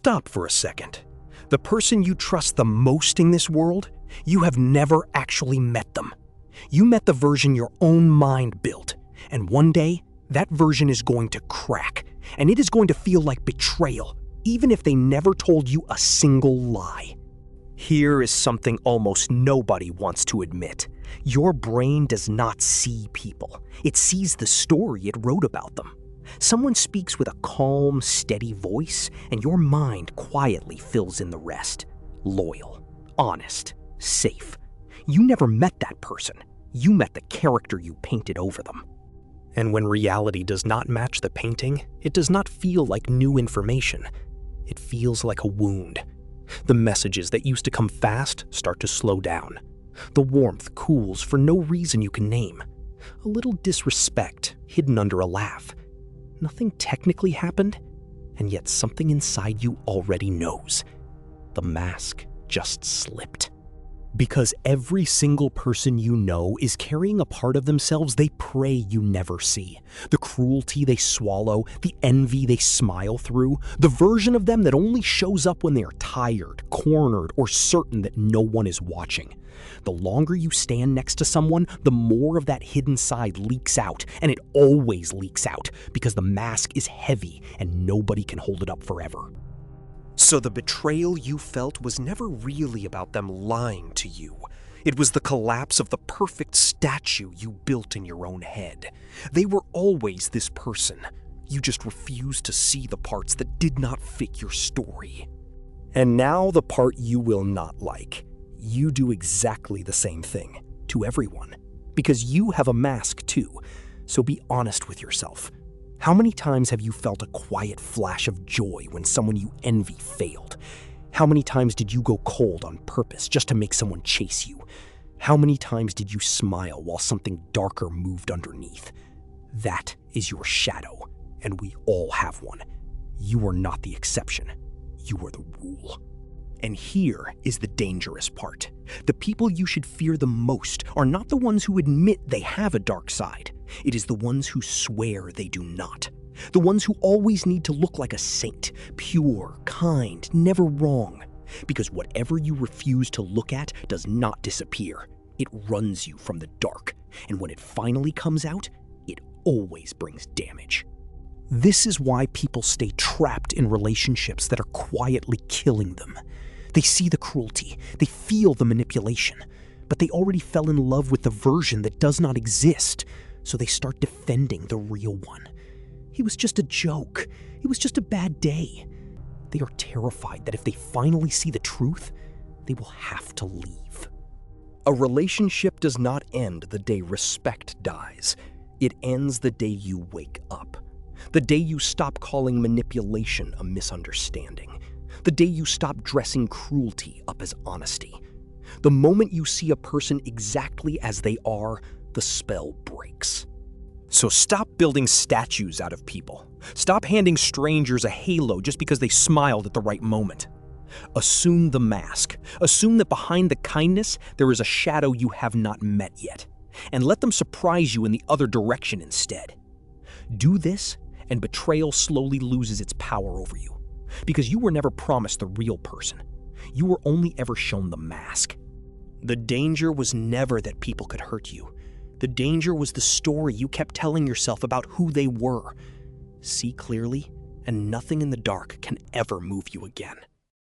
Stop for a second. The person you trust the most in this world, you have never actually met them. You met the version your own mind built, and one day, that version is going to crack, and it is going to feel like betrayal, even if they never told you a single lie. Here is something almost nobody wants to admit. Your brain does not see people. It sees the story it wrote about them. Someone speaks with a calm, steady voice, and your mind quietly fills in the rest. Loyal, honest, safe. You never met that person. You met the character you painted over them. And when reality does not match the painting, it does not feel like new information. It feels like a wound. The messages that used to come fast start to slow down. The warmth cools for no reason you can name. A little disrespect hidden under a laugh. Nothing technically happened, and yet something inside you already knows. The mask just slipped. Because every single person you know is carrying a part of themselves they pray you never see. The cruelty they swallow, the envy they smile through, the version of them that only shows up when they are tired, cornered, or certain that no one is watching. The longer you stand next to someone, the more of that hidden side leaks out, and it always leaks out because the mask is heavy and nobody can hold it up forever. So the betrayal you felt was never really about them lying to you. It was the collapse of the perfect statue you built in your own head. They were always this person. You just refused to see the parts that did not fit your story. And now the part you will not like. You do exactly the same thing to everyone. Because you have a mask too. So be honest with yourself. How many times have you felt a quiet flash of joy when someone you envy failed? How many times did you go cold on purpose just to make someone chase you? How many times did you smile while something darker moved underneath? That is your shadow, and we all have one. You are not the exception. You are the rule. And here is the dangerous part. The people you should fear the most are not the ones who admit they have a dark side. It is the ones who swear they do not. The ones who always need to look like a saint, pure, kind, never wrong. Because whatever you refuse to look at does not disappear. It runs you from the dark. And when it finally comes out, it always brings damage. This is why people stay trapped in relationships that are quietly killing them. They see the cruelty, they feel the manipulation, but they already fell in love with the version that does not exist, so they start defending the real one. He was just a joke. It was just a bad day. They are terrified that if they finally see the truth, they will have to leave. A relationship does not end the day respect dies. It ends the day you wake up. The day you stop calling manipulation a misunderstanding. The day you stop dressing cruelty up as honesty. The moment you see a person exactly as they are, the spell breaks. So stop building statues out of people. Stop handing strangers a halo just because they smiled at the right moment. Assume the mask. Assume that behind the kindness, there is a shadow you have not met yet. And let them surprise you in the other direction instead. Do this, and betrayal slowly loses its power over you. Because you were never promised the real person. You were only ever shown the mask. The danger was never that people could hurt you. The danger was the story you kept telling yourself about who they were. See clearly, and nothing in the dark can ever move you again.